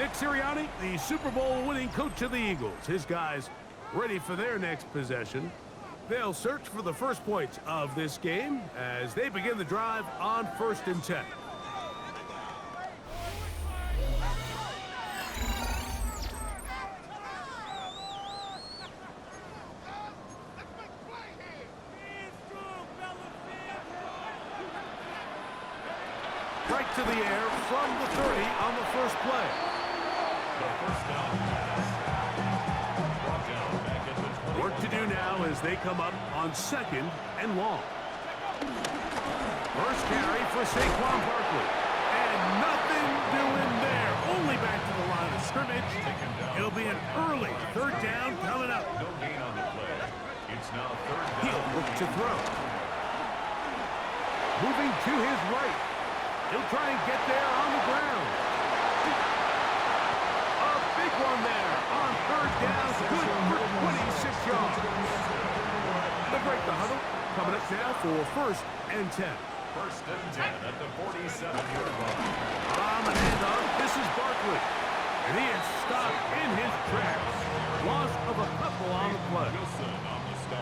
Nick Sirianni, the Super Bowl winning coach of the Eagles. His guys ready for their next possession. They'll search for the first points of this game as they begin the drive on 1st and 10. Right to the air from the 30 on the first play. Work to do now as they come up on 2nd and long. First carry for Saquon Barkley. And nothing doing there. Only back to the line of scrimmage. It'll be an early 3rd down coming up. No gain on the play. It's now 3rd down. He'll look to throw. Moving to his right. He'll try and get there on the ground. A big one there on 3rd down. Good for 26 yards. They'll break the huddle. Coming up now for 1st and 10. 1st and 10 at the 47-yard line. On the handoff, this is Barkley. And he is stopped in his tracks. Loss of a couple on the play.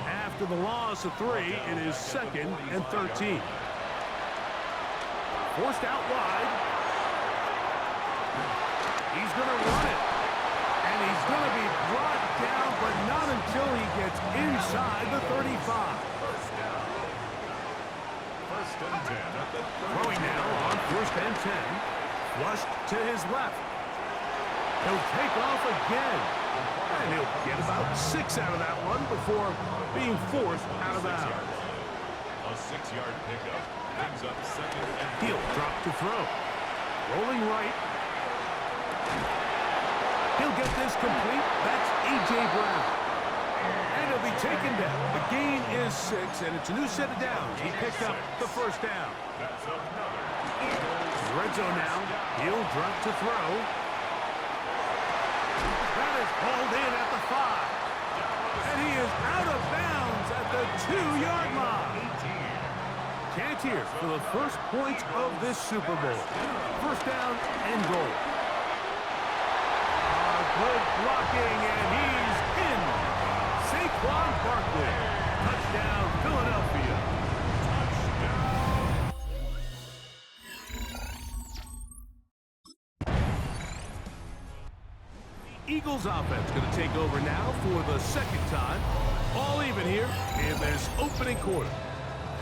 After the loss of 3, it is 2nd and 13. Forced out wide. He's going to run it. And he's going to be brought down, but not until he gets inside the 35. First and 10 at the 30. Throwing now on 1st and 10. Flushed to his left. He'll take off again. And he'll get about 6 out of that one before being forced out of bounds. A 6-yard pickup. Brings up 2nd and 10. He'll drop to throw. Rolling right. He'll get this complete. That's A.J. Brown. And he'll be taken down. The gain is 6, and it's a new set of downs. He picked up the 1st down. That's another Eagles. Red zone now. He'll drop to throw. That is hauled in at the 5. And he is out of bounds at the 2-yard line. Chance here for the first points of this Super Bowl. 1st down and goal. Good blocking, and he's in. Saquon Barkley. Touchdown, Philadelphia. The Eagles offense going to take over now for the 2nd time. All even here in this opening quarter.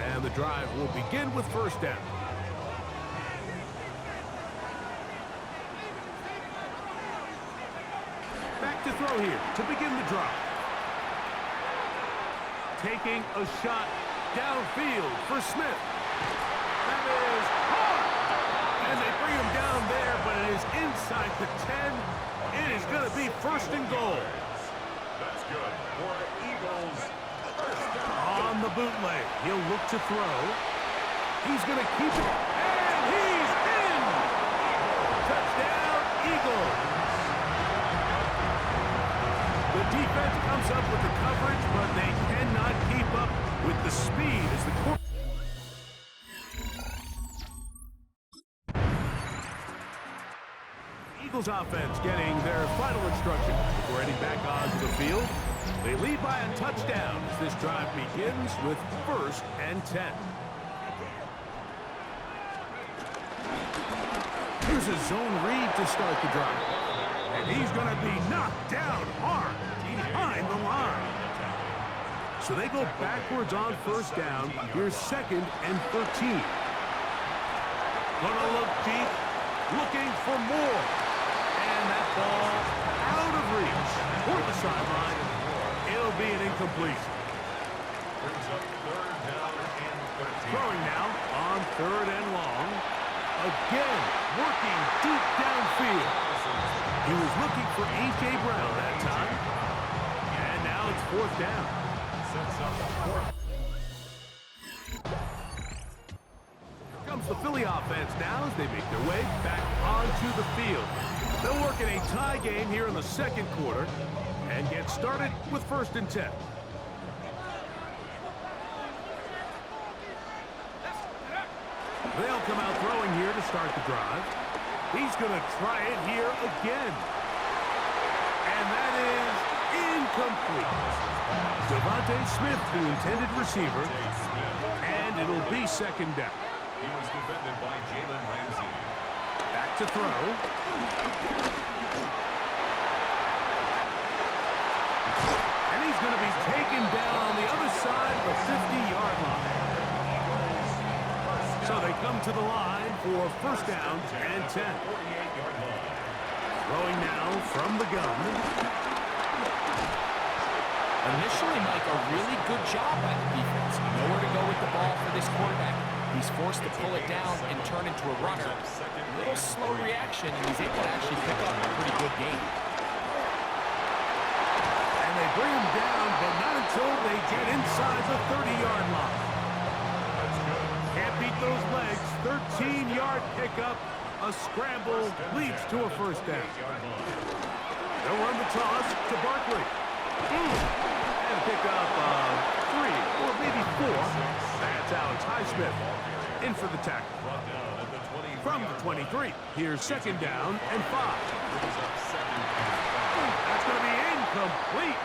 And the drive will begin with 1st down. Back to throw here to begin the drive. Taking a shot downfield for Smith. That is hard. And they bring him down there, but it is inside the 10. It is going to be 1st and goal. That's good for Eagles. On the bootleg, he'll look to throw. He's going to keep it, and he's in! Touchdown, Eagles! The defense comes up with the coverage, but they cannot keep up with the speed as the quarterback. Eagles offense getting their final instruction before heading back onto the field. They lead by a touchdown as this drive begins with 1st and 10. Here's a zone read to start the drive. And he's going to be knocked down hard behind the line. So they go backwards on 1st down. Here's 2nd and 13. Gonna look deep, looking for more. And that ball out of reach toward the sideline. It'll be an incompletion. Brings up 3rd down and 13. Throwing now on 3rd and long. Again, working deep downfield. He was looking for A.J. Brown that time. And now it's 4th down. Sets up 4th. Here comes the Philly offense now as they make their way back onto the field. They'll work in a tie game here in the 2nd quarter and get started with 1st and 10. They'll come out throwing here to start the drive. He's going to try it here again. And that is incomplete. Devontae Smith, the intended receiver, and it'll be second down. He was defended by Jalen Ramsey. Back to throw. And he's going to be taken down on the other side of the 50-yard line. So they come to the line for first down and 10. Throwing now from the gun. Initially, Mike, a really good job by the defense. Nowhere to go with the ball for this quarterback. He's forced to pull it down and turn into a runner. A little slow reaction, and he's able to actually pick up a pretty good gain. And they bring him down, but not until they get inside the 30-yard line. Can't beat those legs. 13-yard pickup. A scramble leads to a first down. They'll run the toss to Barkley. And pick up 3 or maybe 4. That's Alex Highsmith in for the tackle. From the 23, here's second down and 5. That's going to be incomplete.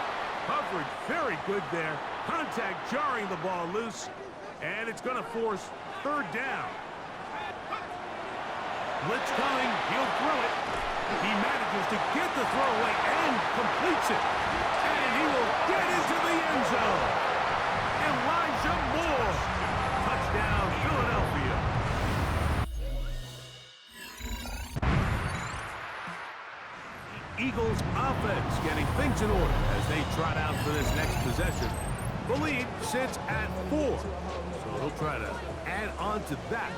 Coverage very good there. Contact jarring the ball loose. And it's going to force third down. Blitz coming. He'll throw it. He manages to get the throw away and completes it. And he will get into the end zone. Elijah Moore. Touchdown, Philadelphia. Eagles offense getting things in order as they trot out for this next possession. The lead sits at 4. So they'll try to add on to that.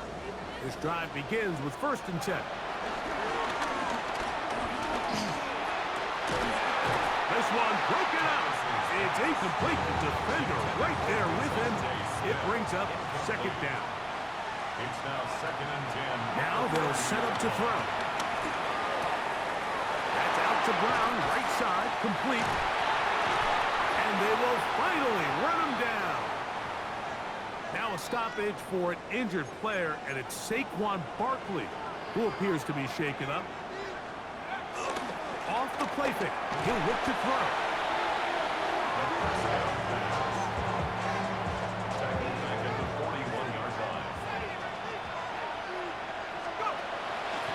This drive begins with first and 10. This one broken out. It's incomplete. The defender right there with him. It brings up second down. It's now second and 10. Now they'll set up to throw. That's out to Brown, right side, complete. And they will finally run him down. Now a stoppage for an injured player, and it's Saquon Barkley, who appears to be shaken up. Off the play fake. He'll look to throw.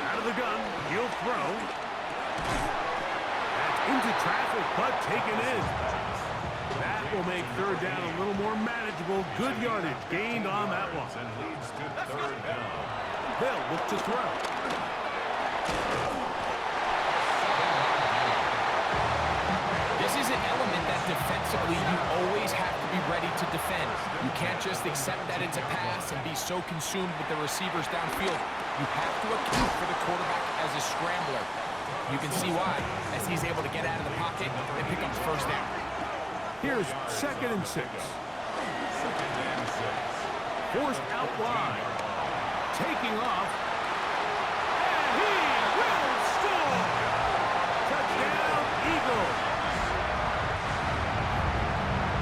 Out of the gun, he'll throw. That's into traffic, but taken in. That will make third down a little more manageable. Good yardage gained on that one. And leads to third down. They'll look to throw. This is an element that defensively you always have to be ready to defend. You can't just accept that it's a pass and be so consumed with the receivers downfield. You have to account for the quarterback as a scrambler. You can see why, as he's able to get out of the pocket and pick up the first down. Here's second and 6. Forced out wide. Taking off. And he will score! Touchdown, Eagles!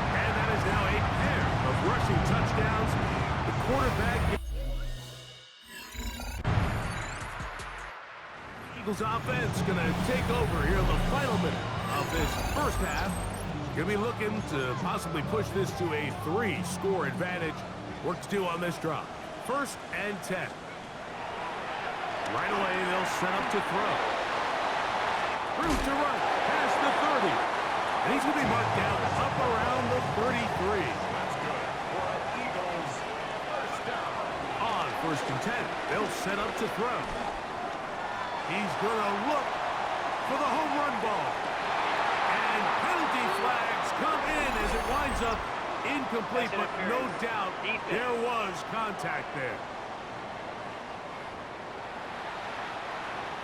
And that is now a pair of rushing touchdowns. The quarterback... Eagles offense going to take over here in the final minute of this first half. Going to be looking to possibly push this to a 3-score advantage. Work to do on this drive. First and 10. Right away, they'll set up to throw. Room to run, past the 30. And he's going to be marked down up around the 33. That's good for an Eagles first down. On first and 10, they'll set up to throw. He's going to look for the home run ball. And penalty flags come in as it winds up incomplete, but no doubt there was contact there.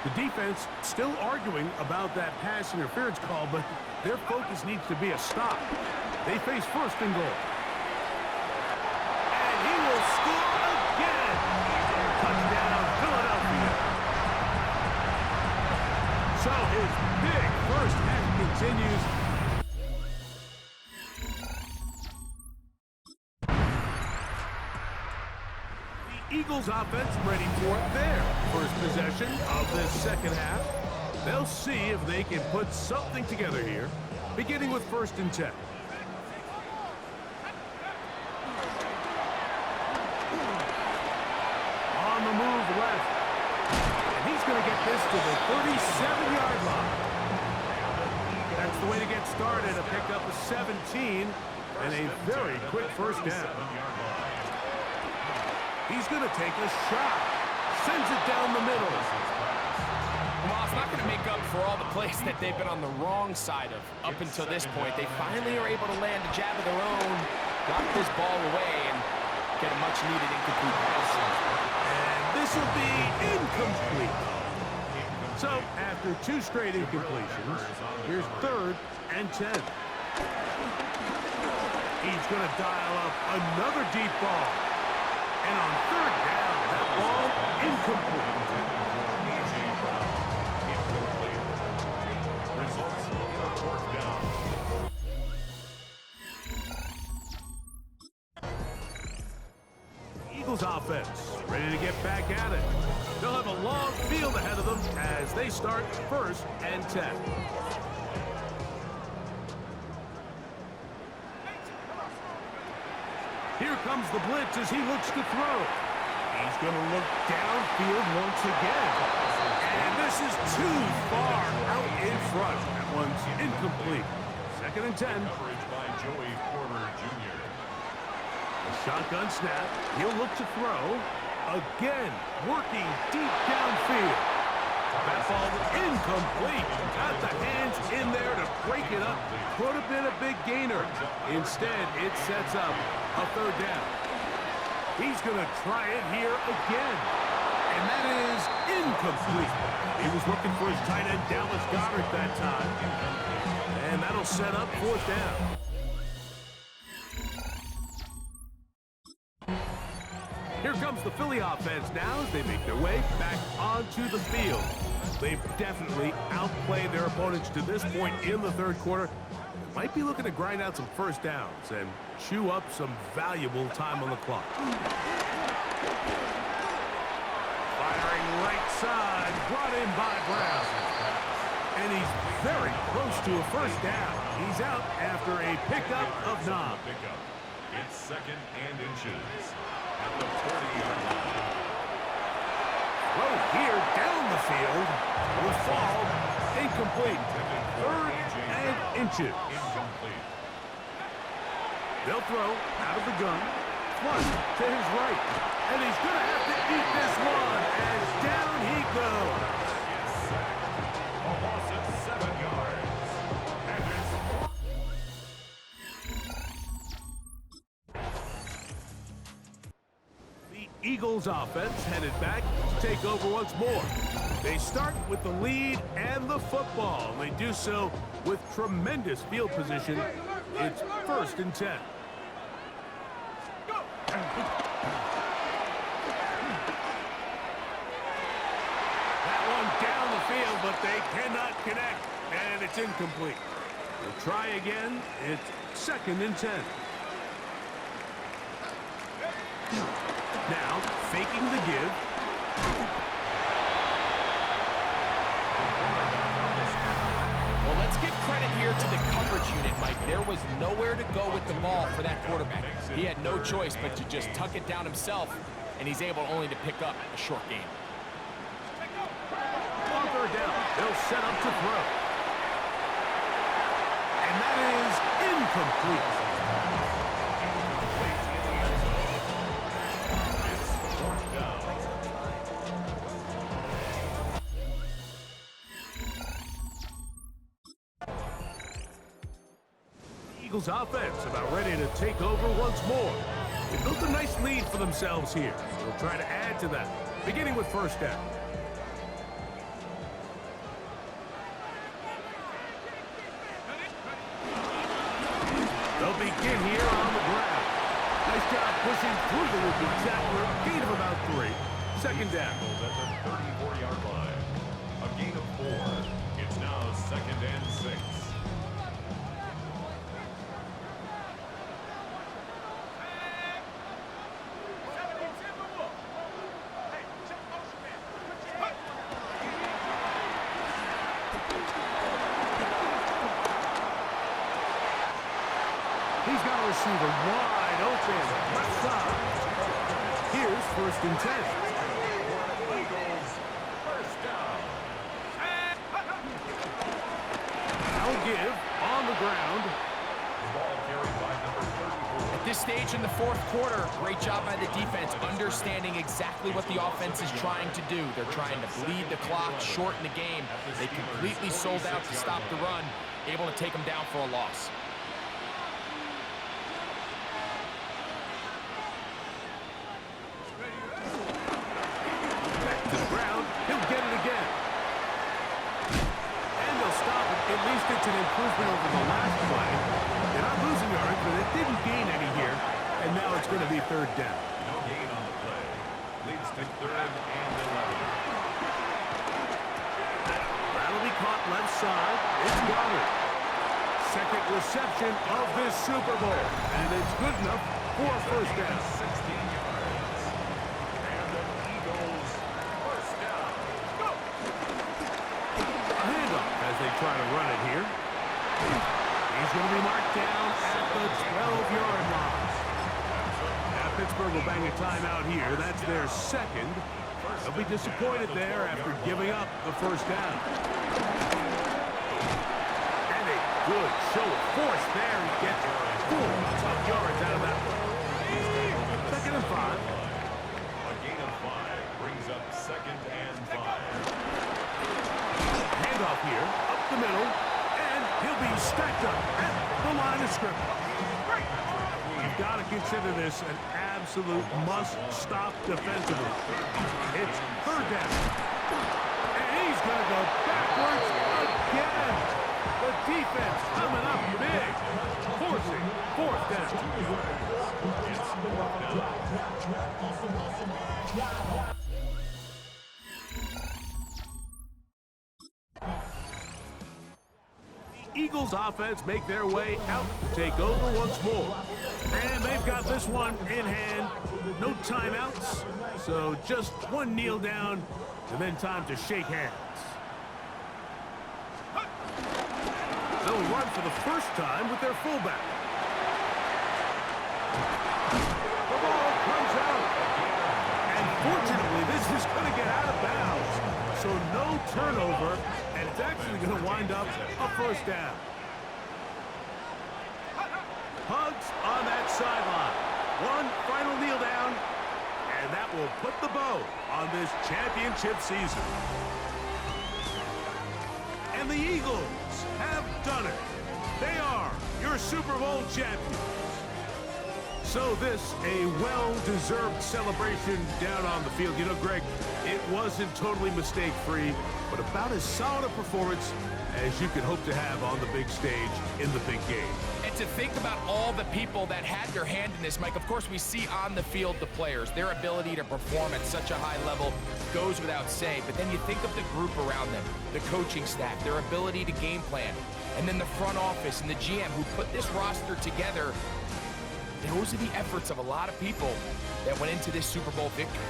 The defense still arguing about that pass interference call, but their focus needs to be a stop. They face first and goal. And he will score again. Touchdown, Philadelphia. So his big first half continues. The Eagles offense ready for their first possession of this second half. They'll see if they can put something together here, beginning with 1st and 10. On the move left. And he's going to get this to the 37-yard line. That's the way to get started, a pickup of 17 and a very quick first down. He's going to take a shot. Sends it down the middle. Well, it's not going to make up for all the plays that they've been on the wrong side of up until this point. They finally are able to land a jab of their own, knock this ball away, and get a much-needed incomplete pass. And this will be incomplete. So, after 2 straight incompletions, here's 3rd and 10. He's going to dial up another deep ball. And on 3rd down, that ball incomplete. Results, 4th down. Eagles offense ready to get back at it. They'll have a long field ahead of them as they start 1st and 10. Here comes the blitz as he looks to throw. He's going to look downfield once again. And this is too far out in front. That one's incomplete. 2nd and 10. Coverage by Joey Porter Jr. A shotgun snap. He'll look to throw. Again, working deep downfield. That ball incomplete. Got the hands in there to break it up. Could have been a big gainer. Instead, it sets up a 3rd down. He's going to try it here again. And that is incomplete. He was looking for his tight end, Dallas Goedert, that time. And that'll set up 4th down. Here comes the Philly offense now as they make their way back onto the field. They've definitely outplayed their opponents to this point in the 3rd quarter. Might be looking to grind out some first downs and chew up some valuable time on the clock. Firing right side, brought in by Brown. And he's very close to a first down. He's out after a pickup of 9. It's 2nd and inches. At the 40-yard line. Throw here down the field will fall incomplete. 3rd and inches. Incomplete. They'll throw out of the gun. Flush to his right. And he's going to have to eat this one as down he goes. A loss of 7 yards. And it's Eagles offense headed back to take over once more. They start with the lead and the football. They do so with tremendous field position. It's 1st and 10. That one down the field, but they cannot connect, and it's incomplete. They'll try again. It's 2nd and 10. Now, faking the give. Well, let's give credit here to the coverage unit, Mike. There was nowhere to go with the ball for that quarterback. He had no choice but to just tuck it down himself, and he's able only to pick up a short gain. On 3rd down, they'll set up to throw. And that is incomplete. Eagles offense about ready to take over once more. They built a nice lead for themselves here. They'll try to add to that, beginning with 1st down. They'll begin here on the ground. Nice job pushing through the would-be tackler. Gain of about 3. 2nd down. At the 34-yard line. A gain of 4. It's now 2nd and 6. He's got a receiver wide open. Left side. Here's 1st and 10. Eagles, first down. Now give on the ground. Ball carried by number 34. At this stage in the 4th quarter, great job by the defense, understanding exactly what the offense is trying to do. They're trying to bleed the clock, shorten the game. They completely sold out to stop the run, able to take them down for a loss. Back to the ground. He'll get it again. And they'll stop it. At least it's an improvement over the last play. They're not losing yards, but it didn't gain any here. And now it's going to be 3rd down. No gain on the play. Leads to 3rd and 11. That'll be caught left side. It's Goddard. 2nd reception of this Super Bowl. And it's good enough for a 1st down. 16 yards. And the Eagles, first down. Go! A handoff as they try to run it here. He's going to be marked down at the 12-yard line. Now Pittsburgh will bang a timeout here. That's their 2nd. They'll be disappointed there after giving up the 1st down. And a good show of force there. He gets 4 tough yards out of that one. 2nd and 5. A gain of 5 brings up 2nd and 5. Handoff here, up the middle, and he'll be stacked up at the line of scrimmage. You've got to consider this an absolute must-stop defensively. It's 3rd down. And he's going to go backwards again. The defense coming up big, forcing 4th down. It's 4th down. Eagles offense make their way out to take over once more. And they've got this one in hand. No timeouts. So just one kneel down and then time to shake hands. They'll run for the first time with their fullback. The ball comes out. And fortunately, this is going to get out of bounds. So no turnover. And it's actually going to wind up a 1st down. Hugs on that sideline. One final kneel down, and that will put the bow on this championship season. And the Eagles have done it. They are your Super Bowl champions. So this, a well-deserved celebration down on the field. You know, Greg, it wasn't totally mistake-free, but about as solid a performance as you could hope to have on the big stage in the big game. And to think about all the people that had their hand in this, Mike, of course we see on the field the players. Their ability to perform at such a high level goes without saying. But then you think of the group around them, the coaching staff, their ability to game plan, and then the front office and the GM who put this roster together. Those are the efforts of a lot of people that went into this Super Bowl victory.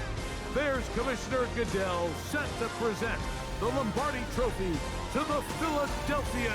There's Commissioner Goodell set to present the Lombardi Trophy to the Philadelphia